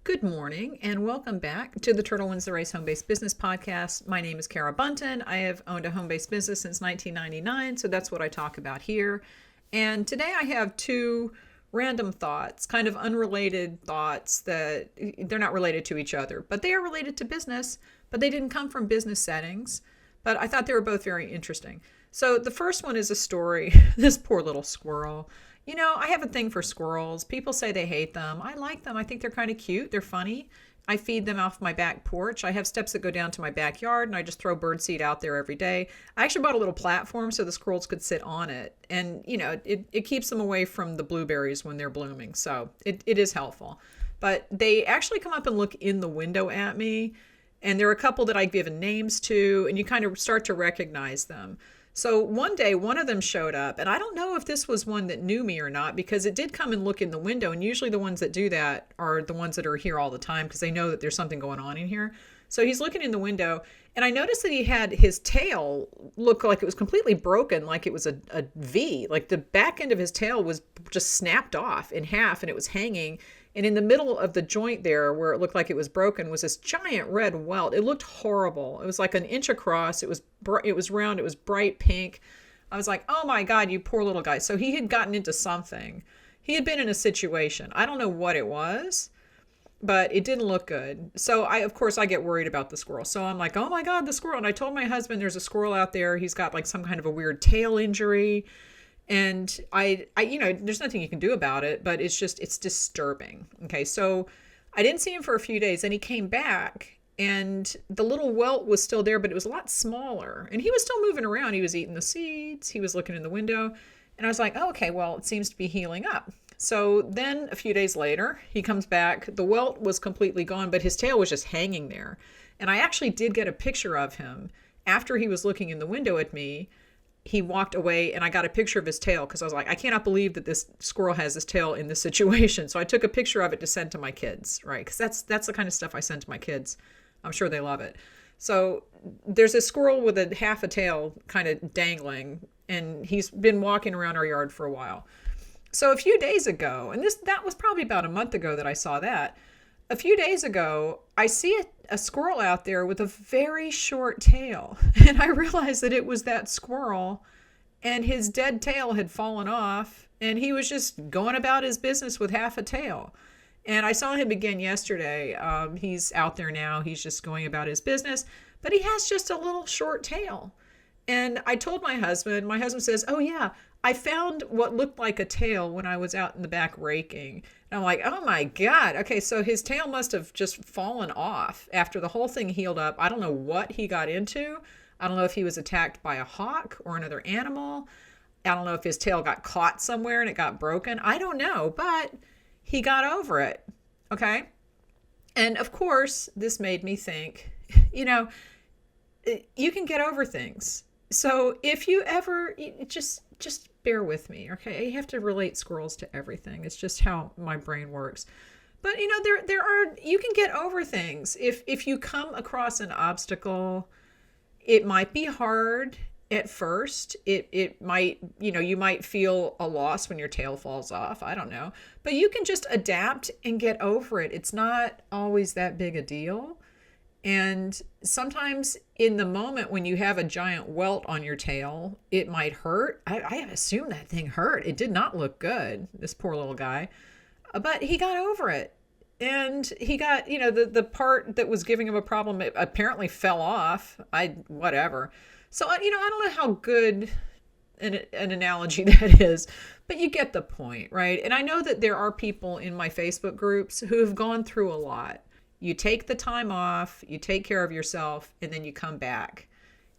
Good morning and welcome back to the Turtle Wins the Race Home-Based Business Podcast. My name is Kara Buntin. I have owned a home-based business since 1999, so that's what I talk about here. And today I have two random thoughts, kind of unrelated thoughts that they're not related to each other, but they are related to business, but they didn't come from business settings. But I thought they were both very interesting. So the first one is a story, this poor little squirrel. You know, I have a thing for squirrels. People say they hate them. I like them. I think they're kind of cute. They're funny. I feed them off my back porch. I have steps that go down to my backyard, and I just throw birdseed out there every day. I actually bought a little platform so the squirrels could sit on it. And, you know, it keeps them away from the blueberries when they're blooming. So it is helpful. But they actually come up and look in the window at me. And there are a couple that I've given names to, and you kind of start to recognize them. So one day, one of them showed up, and I don't know if this was one that knew me or not, because it did come and look in the window, and usually the ones that do that are the ones that are here all the time because they know that there's something going on in here. So he's looking in the window, and I noticed that he had his tail look like it was completely broken, like it was a V. Like the back end of his tail was just snapped off in half, and it was hanging. And in the middle of the joint there, where it looked like it was broken, was this giant red welt. It looked horrible. It was like an inch across. It was round. It was bright pink. I was like, oh my God, you poor little guy. So he had gotten into something. He had been in a situation. I don't know what it was, but it didn't look good. So of course, I get worried about the squirrel. So I'm like, oh my God, the squirrel. And I told my husband, there's a squirrel out there. He's got like some kind of a weird tail injury. And I, there's nothing you can do about it, but it's disturbing. Okay. So I didn't see him for a few days, and he came back, and the little welt was still there, but it was a lot smaller, and he was still moving around. He was eating the seeds. He was looking in the window, and I was like, oh, okay, well, it seems to be healing up. So then a few days later, he comes back. The welt was completely gone, but his tail was just hanging there. And I actually did get a picture of him after he was looking in the window at me. He walked away, and I got a picture of his tail because I was like, I cannot believe that this squirrel has his tail in this situation. So I took a picture of it to send to my kids, right? Because that's the kind of stuff I send to my kids. I'm sure they love it. So there's a squirrel with a half a tail kind of dangling, and he's been walking around our yard for a while. So a few days ago, and that was probably about a month ago that I saw that. A few days ago, I see a squirrel out there with a very short tail. And I realized that it was that squirrel, and his dead tail had fallen off, and he was just going about his business with half a tail. And I saw him again yesterday. He's out there now. He's just going about his business, but he has just a little short tail. And I told my husband says, oh yeah, I found what looked like a tail when I was out in the back raking. And I'm like, oh my God. Okay, so his tail must have just fallen off after the whole thing healed up. I don't know what he got into. I don't know if he was attacked by a hawk or another animal. I don't know if his tail got caught somewhere and it got broken. I don't know, but he got over it. Okay. And of course, this made me think, you can get over things. So if you ever just bear with me, okay? You have to relate squirrels to everything. It's just how my brain works. But you can get over things. If you come across an obstacle, it might be hard at first. It might, you might feel a loss when your tail falls off. I don't know. But you can just adapt and get over it. It's not always that big a deal. And sometimes in the moment when you have a giant welt on your tail, it might hurt. I assume that thing hurt. It did not look good, this poor little guy. But he got over it. And he got, the part that was giving him a problem, it apparently fell off. Whatever. So, I don't know how good an analogy that is, but you get the point, right? And I know that there are people in my Facebook groups who have gone through a lot. You take the time off, you take care of yourself, and then you come back.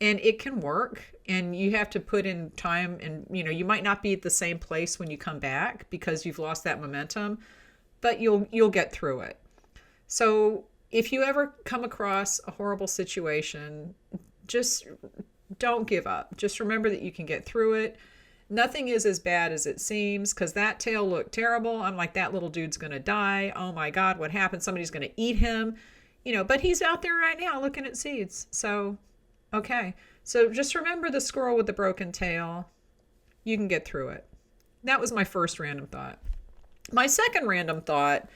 And it can work, and you have to put in time, and you might not be at the same place when you come back because you've lost that momentum, but you'll get through it. So if you ever come across a horrible situation, just don't give up. Just remember that you can get through it. Nothing is as bad as it seems, because that tail looked terrible. I'm like, that little dude's going to die. Oh my God, what happened? Somebody's going to eat him. But he's out there right now looking at seeds. So, okay. So just remember the squirrel with the broken tail. You can get through it. That was my first random thought. My second random thought,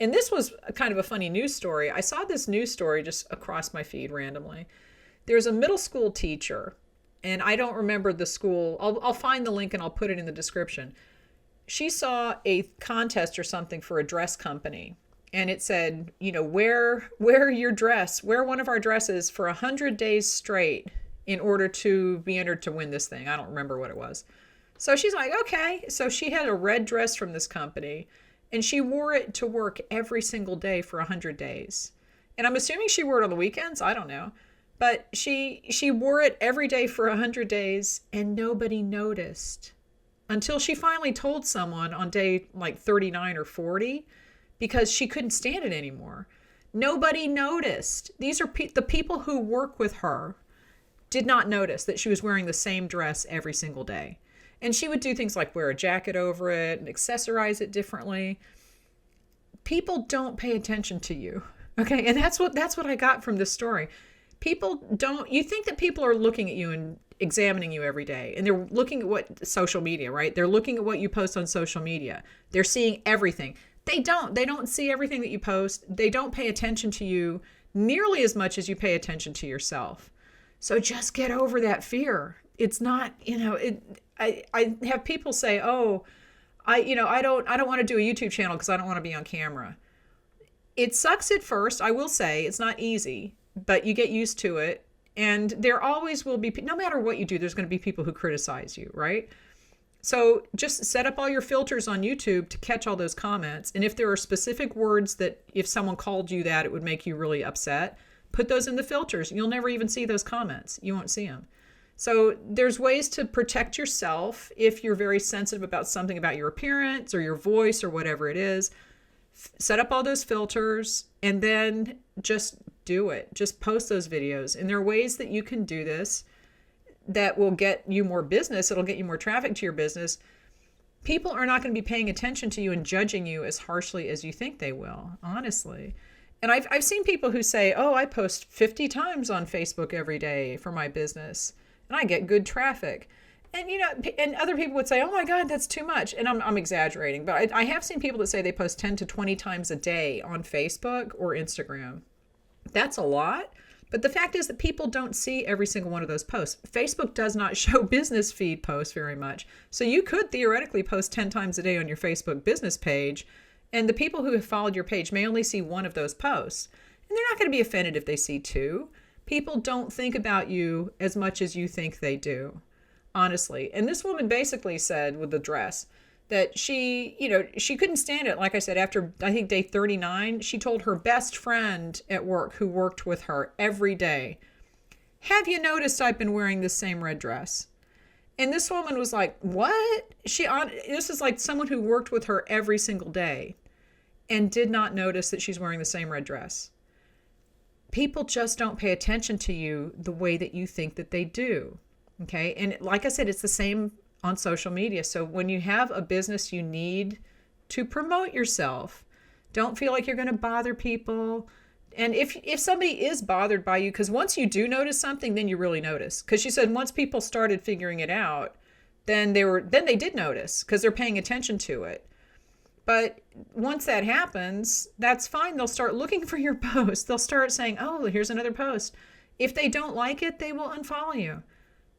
And this was kind of a funny news story. I saw this news story just across my feed randomly. There's a middle school teacher, and I don't remember the school. I'll find the link and I'll put it in the description. She saw a contest or something for a dress company. And it said, wear your dress, wear one of our dresses for 100 days straight in order to be entered to win this thing. I don't remember what it was. So she's like, okay. So she had a red dress from this company, and she wore it to work every single day for 100 days. And I'm assuming she wore it on the weekends. I don't know. But she wore it every day for 100 days, and nobody noticed until she finally told someone on day like 39 or 40, because she couldn't stand it anymore. Nobody noticed. These are the people who work with her did not notice that she was wearing the same dress every single day. And she would do things like wear a jacket over it and accessorize it differently. People don't pay attention to you. Okay. And that's what I got from this story. You think that people are looking at you and examining you every day, and they're looking at what social media, right? They're looking at what you post on social media. They're seeing everything. They don't see everything that you post. They don't pay attention to you nearly as much as you pay attention to yourself. So just get over that fear. It's not, I have people say, oh, I don't want to do a YouTube channel because I don't want to be on camera. It sucks at first. I will say it's not easy, but you get used to it. And there always will be, no matter what you do, there's going to be people who criticize you, right? So just set up all your filters on YouTube to catch all those comments. And if there are specific words that if someone called you that, it would make you really upset, put those in the filters. You'll never even see those comments. You won't see them. So there's ways to protect yourself if you're very sensitive about something about your appearance or your voice or whatever it is. Set up all those filters and then just do it. Just post those videos. And there are ways that you can do this that will get you more business. It'll get you more traffic to your business. People are not going to be paying attention to you and judging you as harshly as you think they will, honestly. And I've seen people who say, oh, I post 50 times on Facebook every day for my business, and I get good traffic. And, and other people would say, oh my God, that's too much. And I'm exaggerating, but I have seen people that say they post 10 to 20 times a day on Facebook or Instagram. That's a lot. But the fact is that people don't see every single one of those posts. Facebook does not show business feed posts very much. So you could theoretically post 10 times a day on your Facebook business page, and the people who have followed your page may only see one of those posts. And they're not going to be offended if they see two. People don't think about you as much as you think they do, honestly. And this woman basically said with the dress that she couldn't stand it. Like I said, after I think day 39, she told her best friend at work who worked with her every day, have you noticed I've been wearing this same red dress? And this woman was like, what? This is like someone who worked with her every single day and did not notice that she's wearing the same red dress. People just don't pay attention to you the way that you think that they do. Okay. And like I said, it's the same on social media. So when you have a business, you need to promote yourself. Don't feel like you're going to bother people. And if somebody is bothered by you, because once you do notice something, then you really notice. Because she said once people started figuring it out, then they did notice because they're paying attention to it. But once that happens, that's fine. They'll start looking for your post. They'll start saying, oh, here's another post. If they don't like it, they will unfollow you.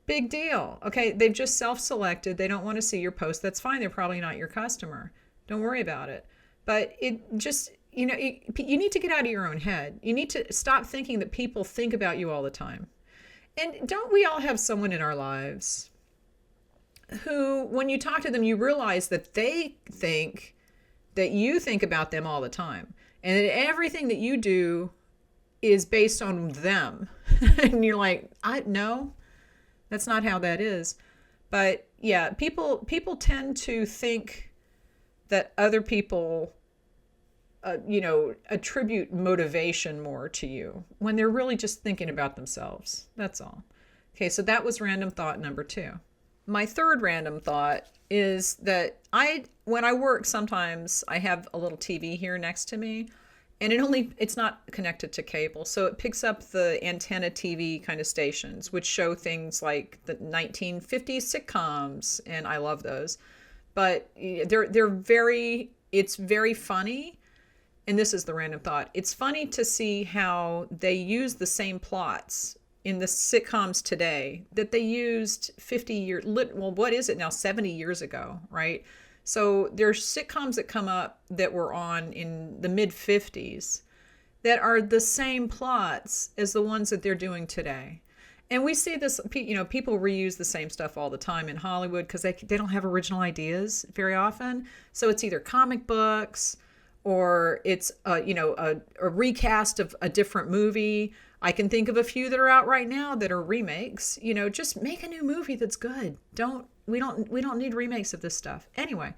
Big deal. Okay, they've just self-selected. They don't want to see your post. That's fine. They're probably not your customer. Don't worry about it. But it just, you need to get out of your own head. You need to stop thinking that people think about you all the time. And don't we all have someone in our lives who, when you talk to them, you realize that they think that you think about them all the time, and that everything that you do is based on them. And you're like, no. That's not how that is. But yeah, people tend to think that other people, attribute motivation more to you when they're really just thinking about themselves. That's all. Okay, so that was random thought number 2. My third random thought is that when I work, sometimes I have a little TV here next to me. And it's not connected to cable. So it picks up the antenna TV kind of stations, which show things like the 1950s sitcoms. And I love those. But it's very funny. and this is the random thought, it's funny to see how they use the same plots in the sitcoms today that they used 50 years, well, what is it now, 70 years ago, right? So there's sitcoms that come up that were on in the mid 50s that are the same plots as the ones that they're doing today. And we see this, people reuse the same stuff all the time in Hollywood because they don't have original ideas very often. So it's either comic books or it's a recast of a different movie. I can think of a few that are out right now that are remakes. Just make a new movie that's good. We don't need remakes of this stuff. Anyway,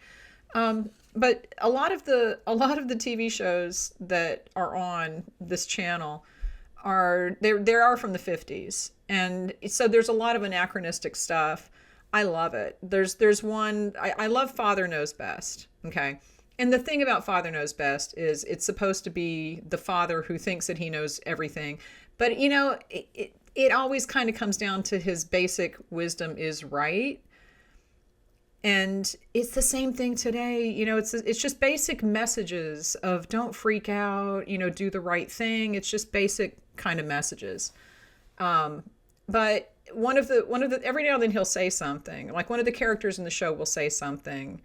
but a lot of the TV shows that are on this channel are from the 50s. And so there's a lot of anachronistic stuff. I love it. There's one, I love Father Knows Best. Okay. And the thing about Father Knows Best is it's supposed to be the father who thinks that he knows everything. But, it always kind of comes down to his basic wisdom is right. And it's the same thing today. It's just basic messages of don't freak out, do the right thing. It's just basic kind of messages. But one of the every now and then he'll say something, like one of the characters in the show will say something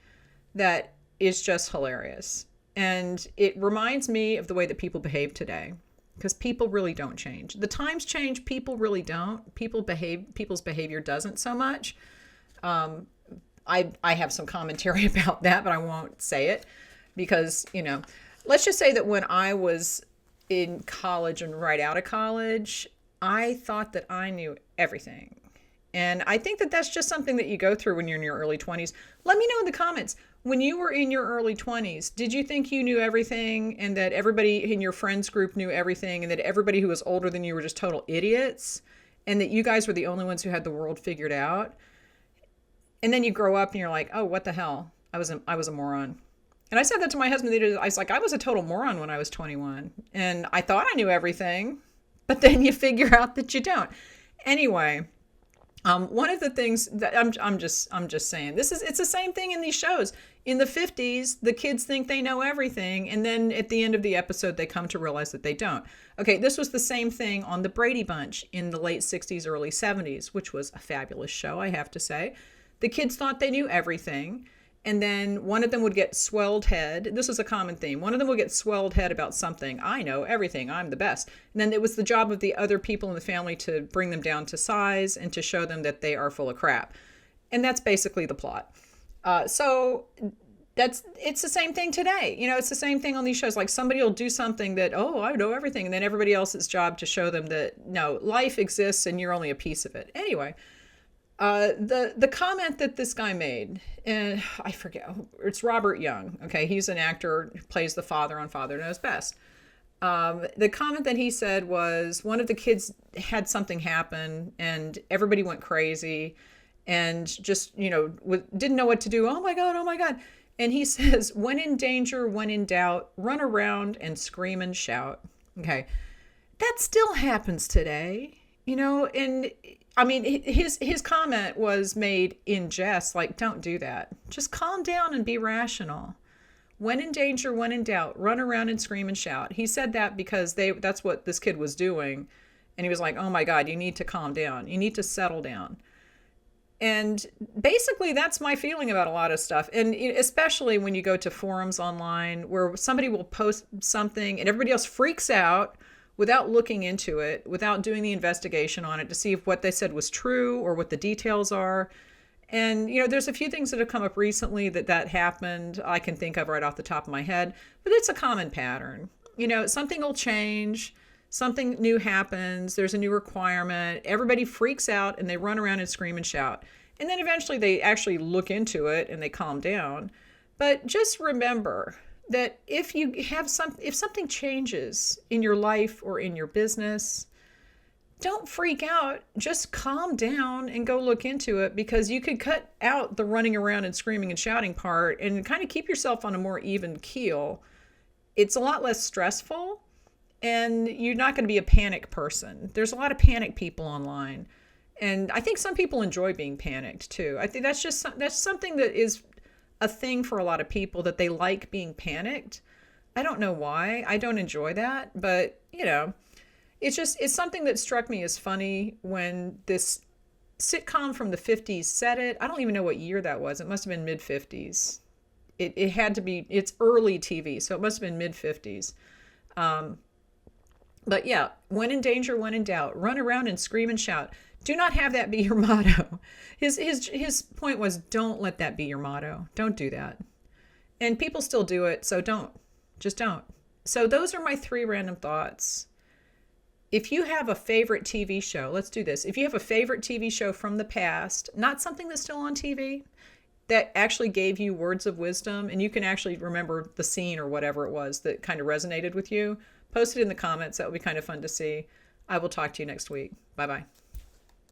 that is just hilarious. And it reminds me of the way that people behave today, because people really don't change. The times change, people really don't. People's behavior doesn't so much. I have some commentary about that, but I won't say it because, let's just say that when I was in college and right out of college, I thought that I knew everything. And I think that that's just something that you go through when you're in your early 20s. Let me know in the comments, when you were in your early 20s, did you think you knew everything and that everybody in your friends group knew everything and that everybody who was older than you were just total idiots and that you guys were the only ones who had the world figured out? And then you grow up and you're like, oh, what the hell? I was a moron. And I said that to my husband. I was like, I was a total moron when I was 21. And I thought I knew everything, but then you figure out that you don't. Anyway, one of the things that I'm just saying, it's the same thing in these shows. In the 50s, the kids think they know everything. And then at the end of the episode, they come to realize that they don't. Okay, this was the same thing on the Brady Bunch in the late 60s, early 70s, which was a fabulous show, I have to say. The kids thought they knew everything. And then one of them would get swelled head. This is a common theme. One of them would get swelled head about something. I know everything. I'm the best. And then it was the job of the other people in the family to bring them down to size and to show them that they are full of crap. And that's basically the plot. So it's the same thing today. It's the same thing on these shows. Like somebody will do something that, oh, I know everything. And then everybody else's job to show them that, no, life exists and you're only a piece of it. Anyway. The comment that this guy made, and I forget, it's Robert Young. Okay, he's an actor who plays the father on Father Knows Best. The comment that he said was one of the kids had something happen and everybody went crazy and just, didn't know what to do. Oh my God, oh my God. And he says, when in danger, when in doubt, run around and scream and shout. Okay, that still happens today, and I mean, his comment was made in jest, like, don't do that. Just calm down and be rational. When in danger, when in doubt, run around and scream and shout. He said that because that's what this kid was doing. And he was like, oh my God, you need to calm down. You need to settle down. And basically, that's my feeling about a lot of stuff. And especially when you go to forums online where somebody will post something and everybody else freaks out without looking into it, without doing the investigation on it to see if what they said was true or what the details are. And, there's a few things that have come up recently that happened I can think of right off the top of my head, but it's a common pattern. Something will change, something new happens, there's a new requirement, everybody freaks out and they run around and scream and shout. And then eventually they actually look into it and they calm down. But just remember that if something changes in your life or in your business, don't freak out. Just calm down and go look into it, because you could cut out the running around and screaming and shouting part and kind of keep yourself on a more even keel. It's a lot less stressful and you're not going to be a panic person. There's a lot of panic people online. And I think some people enjoy being panicked too. I think that's something that is a thing for a lot of people, that they like being panicked. I don't know why. I don't enjoy that, but it's something that struck me as funny when this sitcom from the 50s said it. I don't even know what year that was. It must have been mid 50s. It had to be, it's early TV, so it must have been mid 50s. But yeah, when in danger, when in doubt, run around and scream and shout. Do not have that be your motto. His point was, don't let that be your motto. Don't do that. And people still do it, so don't. Just don't. So those are my 3 random thoughts. If you have a favorite TV show, let's do this. If you have a favorite TV show from the past, not something that's still on TV, that actually gave you words of wisdom, and you can actually remember the scene or whatever it was that kind of resonated with you, post it in the comments. That would be kind of fun to see. I will talk to you next week. Bye-bye.